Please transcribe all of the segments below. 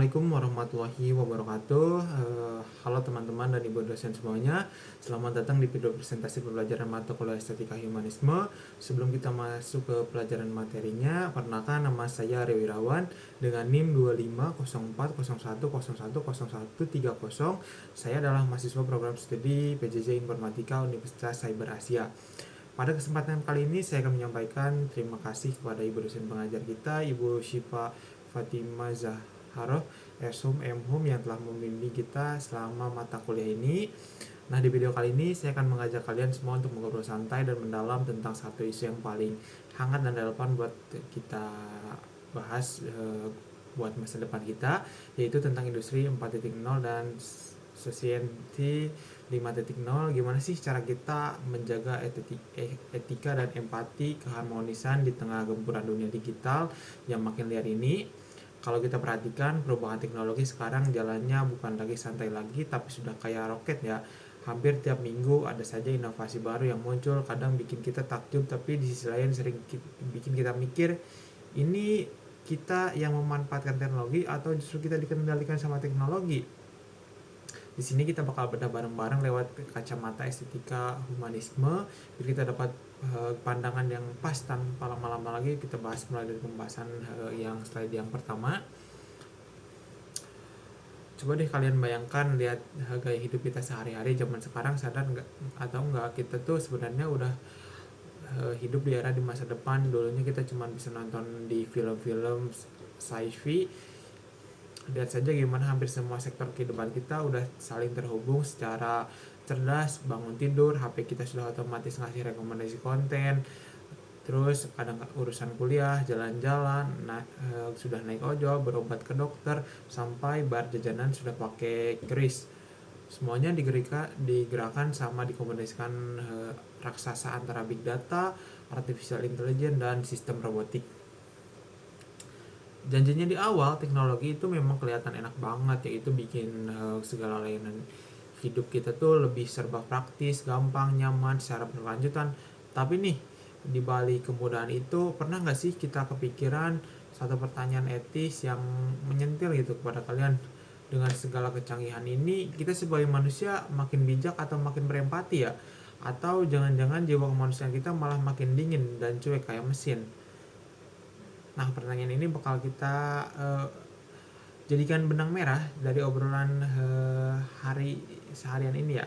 Assalamualaikum warahmatullahi wabarakatuh. Halo teman-teman dan ibu dosen semuanya. Selamat datang di video presentasi pembelajaran mata kuliah Estetika Humanisme. Sebelum kita masuk ke pelajaran materinya, perkenalkan nama saya Aryo Wirawan dengan NIM 250401010130. Saya adalah mahasiswa program studi PJJ Informatika Universitas Cyber Asia. Pada kesempatan kali ini saya akan menyampaikan terima kasih kepada ibu dosen pengajar kita, Ibu Syifa Fatimah Zaharoh Eshum Mhum yang telah membimbing kita selama mata kuliah ini. Nah, di video kali ini saya akan mengajak kalian semua untuk mengobrol santai dan mendalam tentang satu isu yang paling hangat dan relevan buat kita bahas buat masa depan kita, yaitu tentang industri 4.0 dan Society 5.0. Gimana sih cara kita menjaga etika dan empati keharmonisan di tengah gempuran dunia digital yang makin liar ini. Kalau kita perhatikan, perubahan teknologi sekarang jalannya bukan lagi santai lagi, tapi sudah kayak roket ya. Hampir tiap minggu ada saja inovasi baru yang muncul, kadang bikin kita takjub, tapi di sisi lain sering bikin kita mikir, ini kita yang memanfaatkan teknologi atau justru kita dikendalikan sama teknologi. Di sini kita bakal bedah bareng-bareng lewat kacamata estetika humanisme, biar kita dapat pandangan yang pas tanpa lama-lama lagi. Kita bahas mulai dari pembahasan yang slide yang pertama. Coba deh kalian bayangkan, lihat gaya hidup kita sehari-hari zaman sekarang, sadar nggak atau nggak kita tuh sebenarnya udah hidup di era di masa depan. Dulunya kita cuma bisa nonton di film-film sci-fi. Lihat saja gimana hampir semua sektor kehidupan kita udah saling terhubung secara cerdas. Bangun tidur, HP kita sudah otomatis ngasih rekomendasi konten. Terus kadang urusan kuliah, jalan-jalan, sudah naik ojol, berobat ke dokter, sampai bar jajanan sudah pakai kris. Semuanya digerakkan sama dikombinasikan raksasa antara big data, artificial intelligence, dan sistem robotik. Janjinya di awal teknologi itu memang kelihatan enak banget, yaitu bikin segala layanan hidup kita tuh lebih serba praktis, gampang, nyaman secara berkelanjutan. Tapi nih, di balik kemudahan itu, pernah nggak sih kita kepikiran satu pertanyaan etis yang menyentil gitu kepada kalian? Dengan segala kecanggihan ini, kita sebagai manusia makin bijak atau makin berempati ya? Atau jangan-jangan jiwa kemanusiaan kita malah makin dingin dan cuek kayak mesin? Nah, pertanyaan ini bakal kita jadikan benang merah dari obrolan hari seharian ini ya.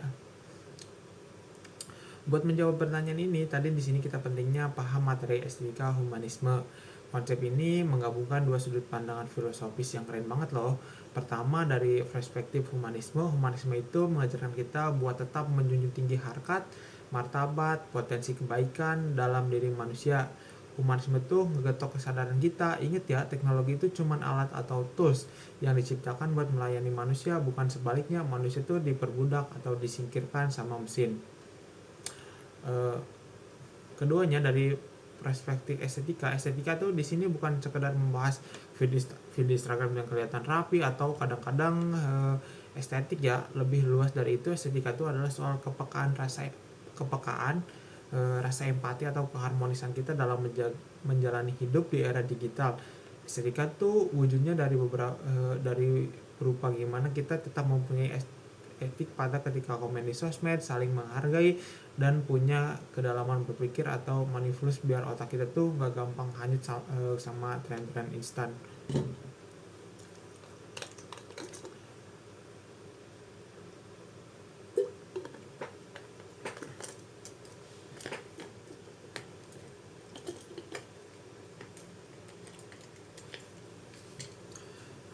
Buat menjawab pertanyaan ini, tadi di sini kita pentingnya paham materi estetika humanisme. Konsep ini menggabungkan dua sudut pandangan filosofis yang keren banget loh. Pertama, dari perspektif humanisme. Humanisme itu mengajarkan kita buat tetap menjunjung tinggi harkat, martabat, potensi kebaikan dalam diri manusia. Humanisme itu ngegetok kesadaran kita. Ingat ya, teknologi itu cuma alat atau tools yang diciptakan buat melayani manusia, bukan sebaliknya manusia itu diperbudak atau disingkirkan sama mesin. Keduanya dari perspektif estetika tuh di sini bukan sekedar membahas video Instagram yang kelihatan rapi atau kadang-kadang estetik ya. Lebih luas dari itu, estetika itu adalah soal kepekaan, rasa empati atau keharmonisan kita dalam menjalani hidup di era digital. Estetika tuh wujudnya dari berupa gimana kita tetap mempunyai etik pada ketika komen di sosmed, saling menghargai, dan punya kedalaman berpikir atau mindfulness biar otak kita tuh gak gampang hanyut sama tren-tren instan.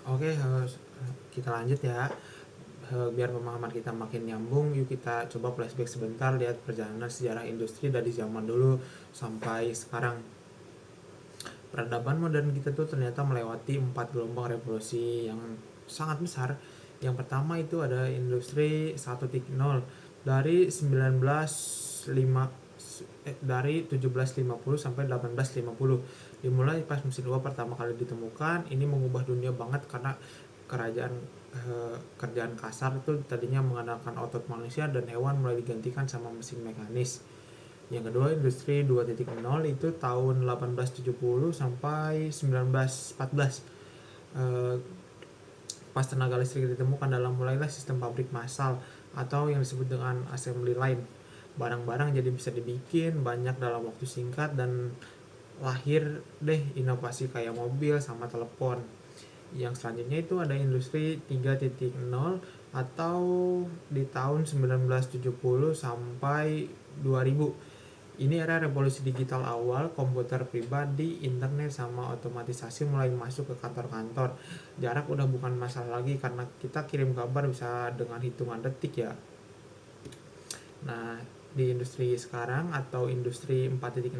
Oke, kita lanjut ya. Biar pemahaman kita makin nyambung, yuk kita coba flashback sebentar, lihat perjalanan sejarah industri dari zaman dulu sampai sekarang. Peradaban modern kita tuh ternyata melewati 4 gelombang revolusi yang sangat besar. Yang pertama itu ada industri 1.0 dari 1750 sampai 1850. Dimulai pas mesin uap pertama kali ditemukan. Ini mengubah dunia banget karena kerjaan kasar itu tadinya mengandalkan otot manusia dan hewan mulai digantikan sama mesin mekanis. Yang kedua, industri 2.0 itu tahun 1870 sampai 1914. Pas tenaga listrik ditemukan dalam mulailah sistem pabrik massal atau yang disebut dengan assembly line. Barang-barang jadi bisa dibikin banyak dalam waktu singkat dan lahir deh inovasi kayak mobil sama telepon. Yang selanjutnya itu ada industri 3.0 atau di tahun 1970 sampai 2000. Ini era revolusi digital awal, komputer pribadi, internet sama otomatisasi mulai masuk ke kantor-kantor. Jarak udah bukan masalah lagi karena kita kirim kabar bisa dengan hitungan detik ya. Nah, di industri sekarang atau industri 4.0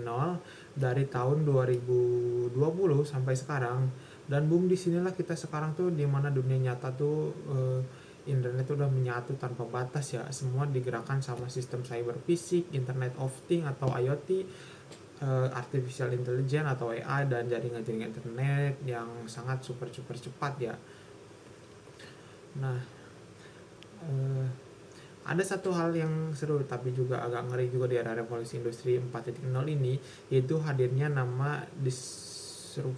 dari tahun 2020 sampai sekarang, dan boom di sinilah kita sekarang tuh di mana dunia nyata tuh internet tuh udah menyatu tanpa batas ya. Semua digerakkan sama sistem cyber fisik, Internet of Things atau IoT, artificial intelligence atau AI, dan jaringan-jaringan internet yang sangat super super cepat ya. Nah, eh, ada satu hal yang seru tapi juga agak ngeri juga di era revolusi industri 4.0 ini, yaitu hadirnya nama disrupsi.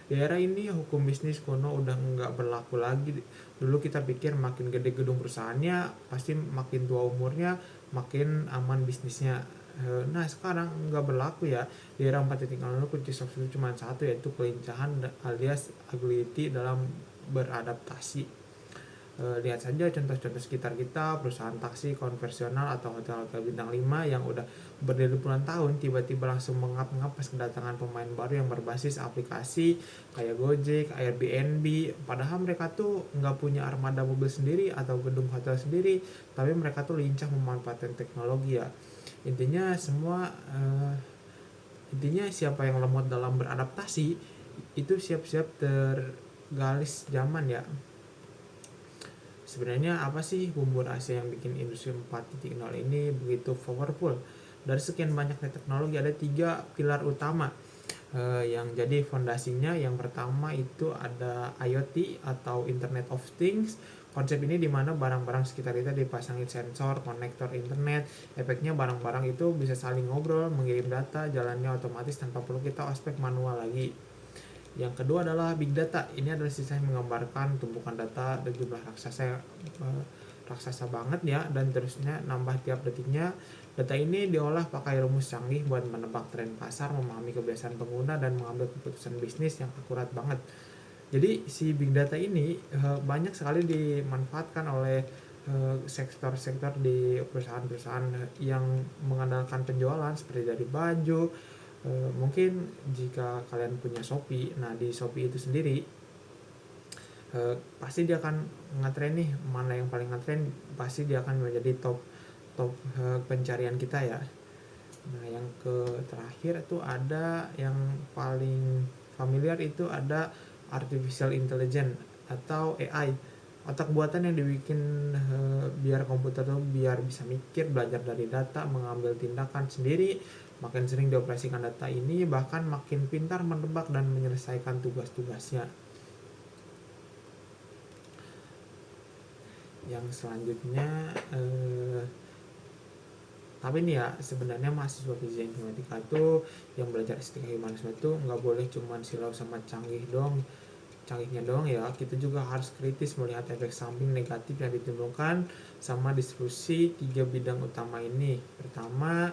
Di era ini hukum bisnis kuno udah nggak berlaku lagi. Dulu kita pikir makin gede gedung perusahaannya pasti makin tua umurnya makin aman bisnisnya. Nah sekarang nggak berlaku ya. Di era 4.0 kunci sukses itu cuma satu, yaitu kelincahan alias agility dalam beradaptasi. Lihat saja contoh-contoh sekitar kita, perusahaan taksi konvensional atau hotel-hotel bintang 5 yang udah berdiri puluhan tahun tiba-tiba langsung mengap-ngap pas kedatangan pemain baru yang berbasis aplikasi kayak Gojek, Airbnb. Padahal mereka tuh nggak punya armada mobil sendiri atau gedung hotel sendiri, tapi mereka tuh lincah memanfaatkan teknologi ya. Intinya semua intinya siapa yang lemot dalam beradaptasi itu siap-siap tergalis zaman ya. Sebenarnya apa sih bumbu rahasia yang bikin industri 4.0 ini begitu powerful? Dari sekian banyaknya teknologi ada 3 pilar utama yang jadi fondasinya. Yang pertama itu ada IoT atau Internet of Things. Konsep ini dimana barang-barang sekitar kita dipasangin sensor, konektor internet. Efeknya barang-barang itu bisa saling ngobrol, mengirim data, jalannya otomatis tanpa perlu kita aspek manual lagi. Yang kedua adalah big data. Ini adalah sistem yang menggambarkan tumpukan data dan jumlah raksasa banget ya, dan terusnya nambah tiap detiknya. Data ini diolah pakai rumus canggih buat menebak tren pasar, memahami kebiasaan pengguna, dan mengambil keputusan bisnis yang akurat banget. Jadi si big data ini banyak sekali dimanfaatkan oleh sektor-sektor di perusahaan-perusahaan yang mengandalkan penjualan seperti dari baju. Mungkin jika kalian punya Shopee, nah di Shopee itu sendiri pasti dia akan ngetren nih, mana yang paling ngetren pasti dia akan menjadi top top pencarian kita ya. Nah yang terakhir itu ada yang paling familiar, itu ada artificial intelligence atau AI, otak buatan yang dibikin biar komputer tuh biar bisa mikir, belajar dari data, mengambil tindakan sendiri. Makin sering dioperasikan data ini, bahkan makin pintar menebak dan menyelesaikan tugas-tugasnya. Yang selanjutnya tapi nih ya, sebenarnya mahasiswa fisika informatika itu yang belajar estetika humanisme itu nggak boleh cuman silau sama canggihnya doang ya. Kita juga harus kritis melihat efek samping negatif yang ditimbulkan sama diskusi 3 bidang utama ini. Pertama,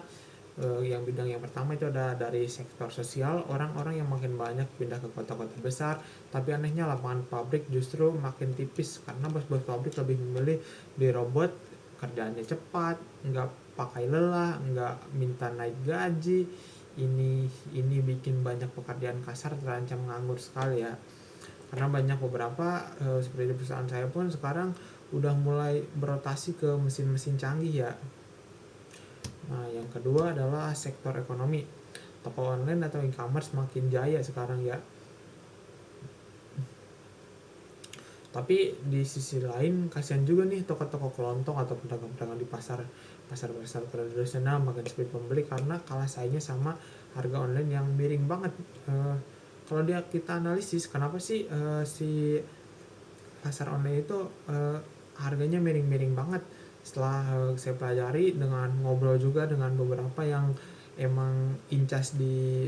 bidang yang pertama itu ada dari sektor sosial. Orang-orang yang makin banyak pindah ke kota-kota besar, tapi anehnya lapangan pabrik justru makin tipis karena bos-bos pabrik lebih memilih di robot, kerjaannya cepat, nggak pakai lelah, nggak minta naik gaji. Ini bikin banyak pekerjaan kasar terancam nganggur sekali ya. Karena banyak beberapa seperti di perusahaan saya pun sekarang udah mulai berotasi ke mesin-mesin canggih ya. Nah, yang kedua adalah sektor ekonomi. Toko online atau e-commerce makin jaya sekarang ya. Tapi di sisi lain kasihan juga nih toko-toko kelontong atau pedagang-pedagang di pasar tradisional makin sepi pembeli karena kalah saingnya sama harga online yang miring banget. Kalau kita analisis kenapa sih si pasar online itu harganya miring-miring banget? Setelah saya pelajari dengan ngobrol juga dengan beberapa yang emang incas di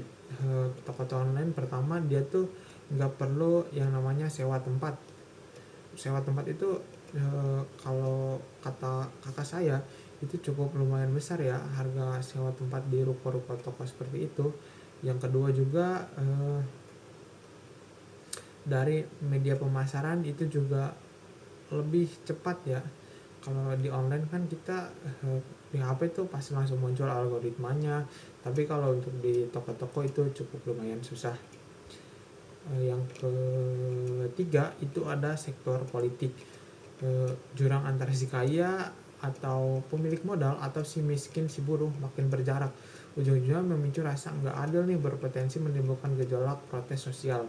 toko-toko online, pertama dia tuh nggak perlu yang namanya sewa tempat. Sewa tempat itu kalau kata kakak saya itu cukup lumayan besar ya harga sewa tempat di ruko-ruko toko seperti itu. Yang kedua juga dari media pemasaran itu juga lebih cepat ya. Kalau di online kan kita di HP itu pasti langsung muncul algoritmanya, tapi kalau untuk di toko-toko itu cukup lumayan susah. Yang ketiga itu ada sektor politik. Jurang antara si kaya atau pemilik modal atau si miskin si buruh makin berjarak, ujung-ujungnya memicu rasa nggak adil nih, berpotensi menimbulkan gejolak protes sosial.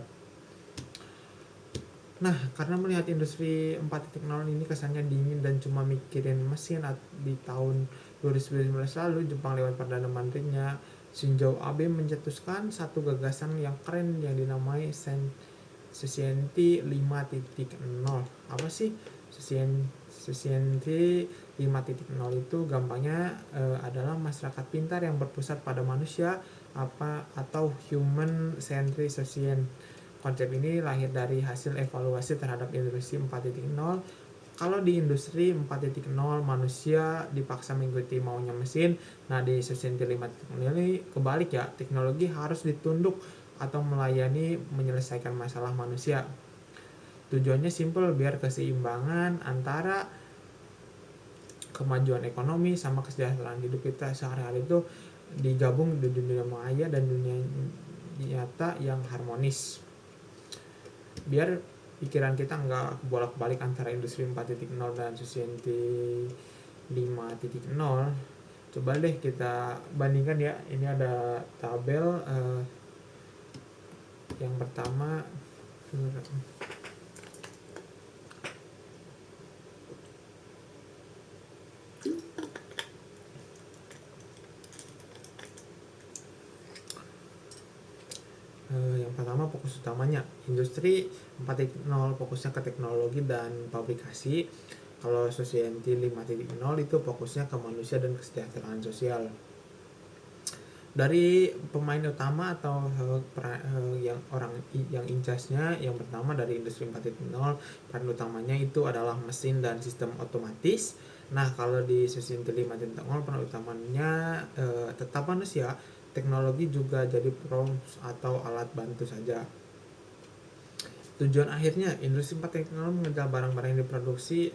Nah, karena melihat industri 4.0 ini kesannya dingin dan cuma mikirin mesin, di tahun 2019 lalu Jepang lewat Perdana Menterinya Shinzo Abe mencetuskan satu gagasan yang keren yang dinamai Society 5.0. Apa sih Society 5.0 itu? Gampangnya adalah masyarakat pintar yang berpusat pada manusia atau human centric society. Konsep ini lahir dari hasil evaluasi terhadap industri 4.0. Kalau di industri 4.0 manusia dipaksa mengikuti maunya mesin. Nah, di Society 5.0 ini kebalik ya, teknologi harus ditunduk atau melayani menyelesaikan masalah manusia. Tujuannya simple, biar keseimbangan antara kemajuan ekonomi sama kesejahteraan hidup kita sehari-hari itu digabung di dunia maya dan dunia nyata yang harmonis. Biar pikiran kita nggak bolak-balik antara industri 4.0 dan society 5.0. Coba deh kita bandingkan ya. Ini ada tabel yang pertama yang pertama fokus utamanya industri 4.0 fokusnya ke teknologi dan pabrikasi. Kalau society 5.0 itu fokusnya ke manusia dan kesejahteraan sosial. Dari pemain utama atau yang in charge-nya, yang pertama dari industri 4.0 peran utamanya itu adalah mesin dan sistem otomatis. Nah, kalau di society 5.0 peran utamanya tetap manusia, teknologi juga jadi prompts atau alat bantu saja. Tujuan akhirnya industri 4.0 mengejar barang-barang yang diproduksi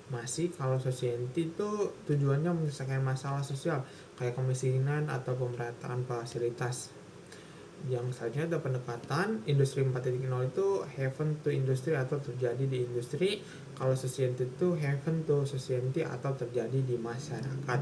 masih. Kalau society itu tujuannya menyelesaikan masalah sosial kayak kemiskinan atau pemerataan fasilitas. Yang selanjutnya ada pendekatan industri 4.0 itu haven to industry atau terjadi di industri. Kalau society itu haven to society atau terjadi di masyarakat.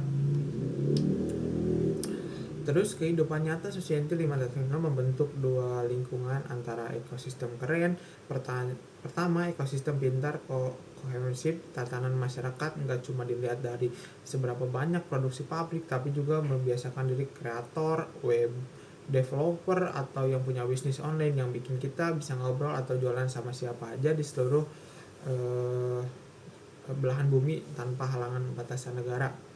Terus kehidupan nyata society 5.0 membentuk dua lingkungan antara ekosistem keren. Pertama, ekosistem pintar kohesif. Tatanan masyarakat nggak cuma dilihat dari seberapa banyak produksi pabrik, tapi juga membiasakan diri kreator, web developer, atau yang punya bisnis online yang bikin kita bisa ngobrol atau jualan sama siapa aja di seluruh belahan bumi tanpa halangan batasan negara.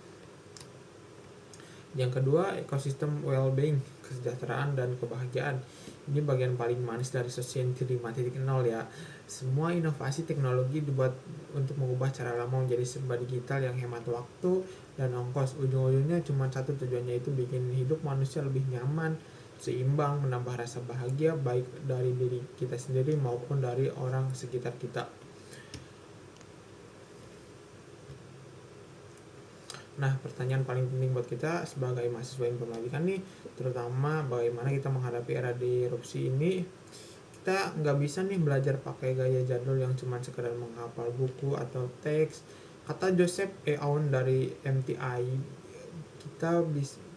Yang kedua, ekosistem well-being, kesejahteraan dan kebahagiaan. Ini bagian paling manis dari society 5.0 ya. Semua inovasi teknologi dibuat untuk mengubah cara lama menjadi serba digital yang hemat waktu dan ongkos. Ujung-ujungnya cuma satu tujuannya, itu bikin hidup manusia lebih nyaman, seimbang, menambah rasa bahagia baik dari diri kita sendiri maupun dari orang sekitar kita. Nah, pertanyaan paling penting buat kita sebagai mahasiswa informatika nih, terutama bagaimana kita menghadapi era disrupsi ini. Kita nggak bisa nih belajar pakai gaya jadul yang cuma sekedar menghafal buku atau teks. Kata Joseph E. Aoun dari MIT,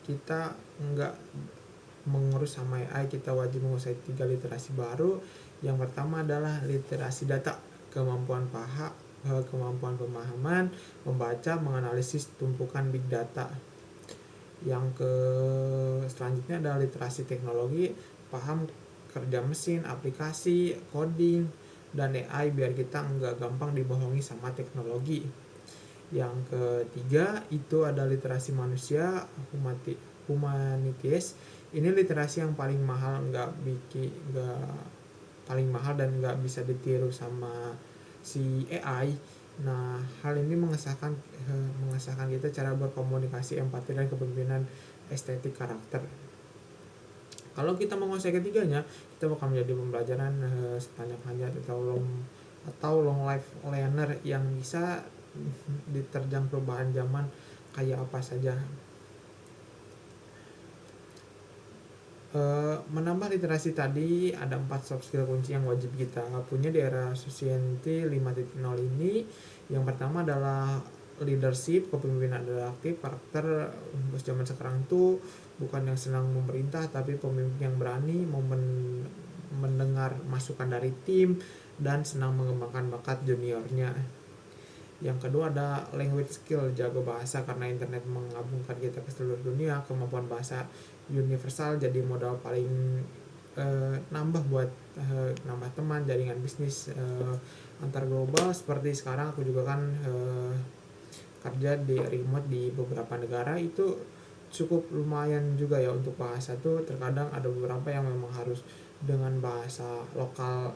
kita nggak mengurus sama AI, kita wajib menguasai 3 literasi baru. Yang pertama adalah literasi data, kemampuan pemahaman, membaca, menganalisis tumpukan big data. Yang selanjutnya adalah literasi teknologi, paham kerja mesin, aplikasi, coding, dan AI biar kita nggak gampang dibohongi sama teknologi. Yang ketiga itu ada literasi manusia, humanities. Ini literasi yang paling mahal, nggak paling mahal dan nggak bisa ditiru sama si AI. Nah, hal ini mengesahkan kita cara berkomunikasi, empati, dan kepemimpinan estetik karakter. Kalau kita menguasai ketiganya, kita bakal menjadi pembelajaran sepanjang hayat atau long life learner yang bisa diterjang perubahan zaman kayak apa saja. Menambah literasi tadi, ada 4 soft skill kunci yang wajib kita punya di era Society 5.0 ini. Yang pertama adalah leadership, kepemimpinan adalah aktif. Karakter bos zaman sekarang tuh bukan yang senang memerintah, tapi pemimpin yang berani mau mendengar masukan dari tim dan senang mengembangkan bakat juniornya. Yang kedua ada language skill, jago bahasa karena internet mengabungkan kita ke seluruh dunia. Kemampuan bahasa universal jadi modal paling nambah buat nambah teman, jaringan bisnis antar global. Seperti sekarang aku juga kan kerja di remote di beberapa negara, itu cukup lumayan juga ya untuk bahasa tuh. Terkadang ada beberapa yang memang harus dengan bahasa lokal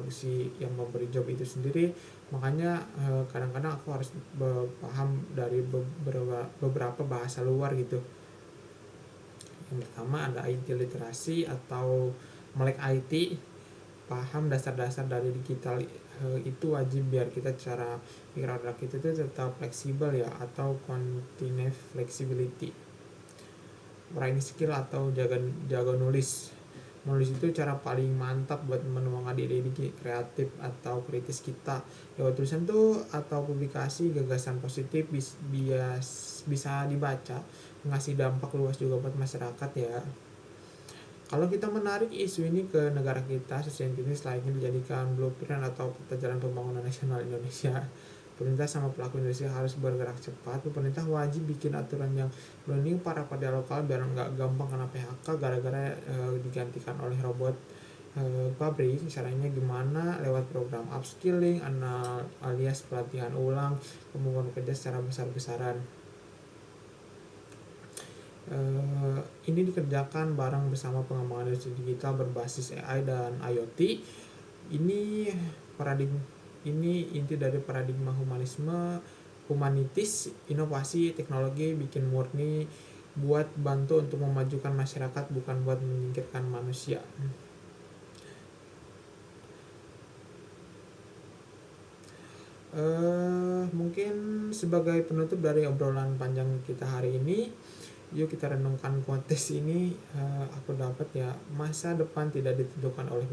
si yang memberi job itu sendiri, makanya kadang-kadang aku harus paham dari beberapa bahasa luar gitu. Yang pertama ada IT literasi atau melek IT, paham dasar-dasar dari digital itu wajib biar kita cara pikir otak kita itu tetap fleksibel ya, atau continuous flexibility. Writing skill atau jago nulis. Menulis itu cara paling mantap buat menuangkan ide kreatif atau kritis kita lewat tulisan tuh atau publikasi. Gagasan positif bisa dibaca, ngasih dampak luas juga buat masyarakat ya. Kalau kita menarik isu ini ke negara kita, Society ini selainnya dijadikan blueprint atau peta jalan pembangunan nasional Indonesia. Pemerintah sama pelaku industri harus bergerak cepat. Pemerintah wajib bikin aturan yang melindungi para pekerja lokal biar nggak gampang kena PHK gara-gara digantikan oleh robot pabrik. Caranya gimana? Lewat program upskilling alias pelatihan ulang kemampuan kerja secara besar-besaran. Ini dikerjakan bareng bersama pengembangan industri digital berbasis AI dan IoT. Ini inti dari paradigma humanitis, inovasi teknologi bikin murni buat bantu untuk memajukan masyarakat, bukan buat menyingkirkan manusia. Mungkin sebagai penutup dari obrolan panjang kita hari ini, yuk kita renungkan quotes ini. Aku dapat ya, masa depan tidak ditentukan oleh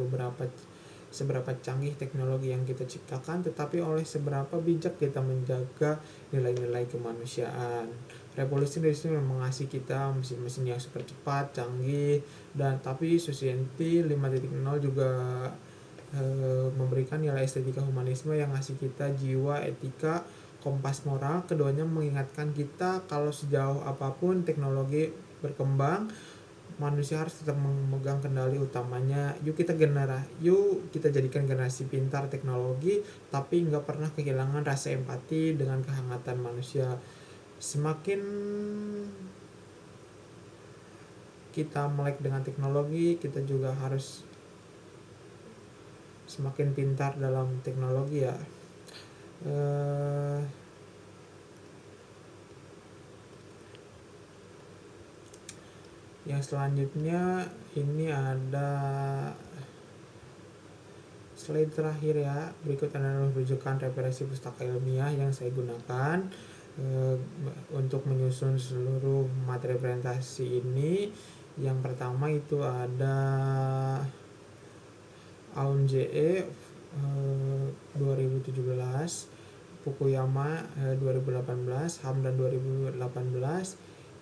seberapa canggih teknologi yang kita ciptakan, tetapi oleh seberapa bijak kita menjaga nilai-nilai kemanusiaan. Revolusi industri memang ngasih kita mesin-mesin yang super cepat, canggih, dan tapi Society 5.0 juga memberikan nilai estetika humanisme yang ngasih kita jiwa, etika, kompas moral. Keduanya mengingatkan kita kalau sejauh apapun teknologi berkembang, manusia harus tetap memegang kendali utamanya. Yuk kita jadikan generasi pintar teknologi, tapi nggak pernah kehilangan rasa empati dengan kehangatan manusia. Semakin kita melek dengan teknologi, kita juga harus semakin pintar dalam teknologi ya. Yang selanjutnya ini ada slide terakhir ya. Berikut adalah rujukan referensi pustaka ilmiah yang saya gunakan untuk menyusun seluruh materi presentasi ini. Yang pertama itu ada Aun JE 2017, Fukuyama 2018, Hamdan 2018,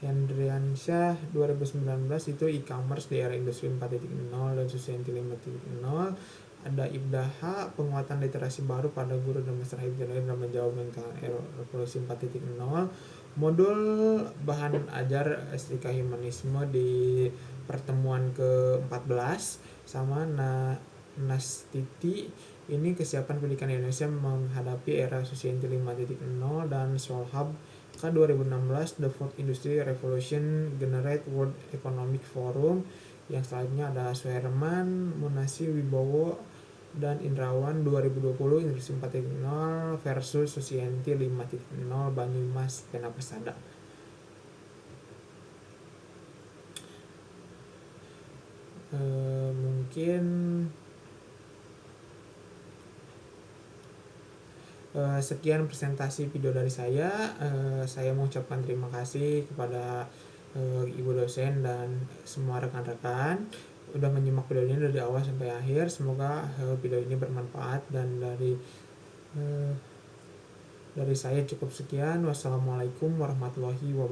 Hendriansyah 2019 itu e-commerce di era industri 4.0 dan Society 5.0. Ada Ibdaha, penguatan literasi baru pada guru dan masyarakat dalam menjawab tantangan revolusi 4.0. Modul bahan ajar estetika humanisme di pertemuan ke-14 sama Nastiti, ini kesiapan pendidikan Indonesia menghadapi era Society 5.0, dan Solhab ke 2016 The Fourth Industry Revolution Generate World Economic Forum. Yang selanjutnya ada Suherman Munasi Wibowo dan Indrawan 2020 Indonesia 4.0 versus Susienti 5.0 Banyumas Pena Persada. Mungkin sekian presentasi video dari saya. Saya mengucapkan terima kasih kepada ibu dosen dan semua rekan-rekan udah menyimak video ini dari awal sampai akhir. Semoga video ini bermanfaat, dan dari saya cukup sekian. Wassalamualaikum warahmatullahi wabarakatuh.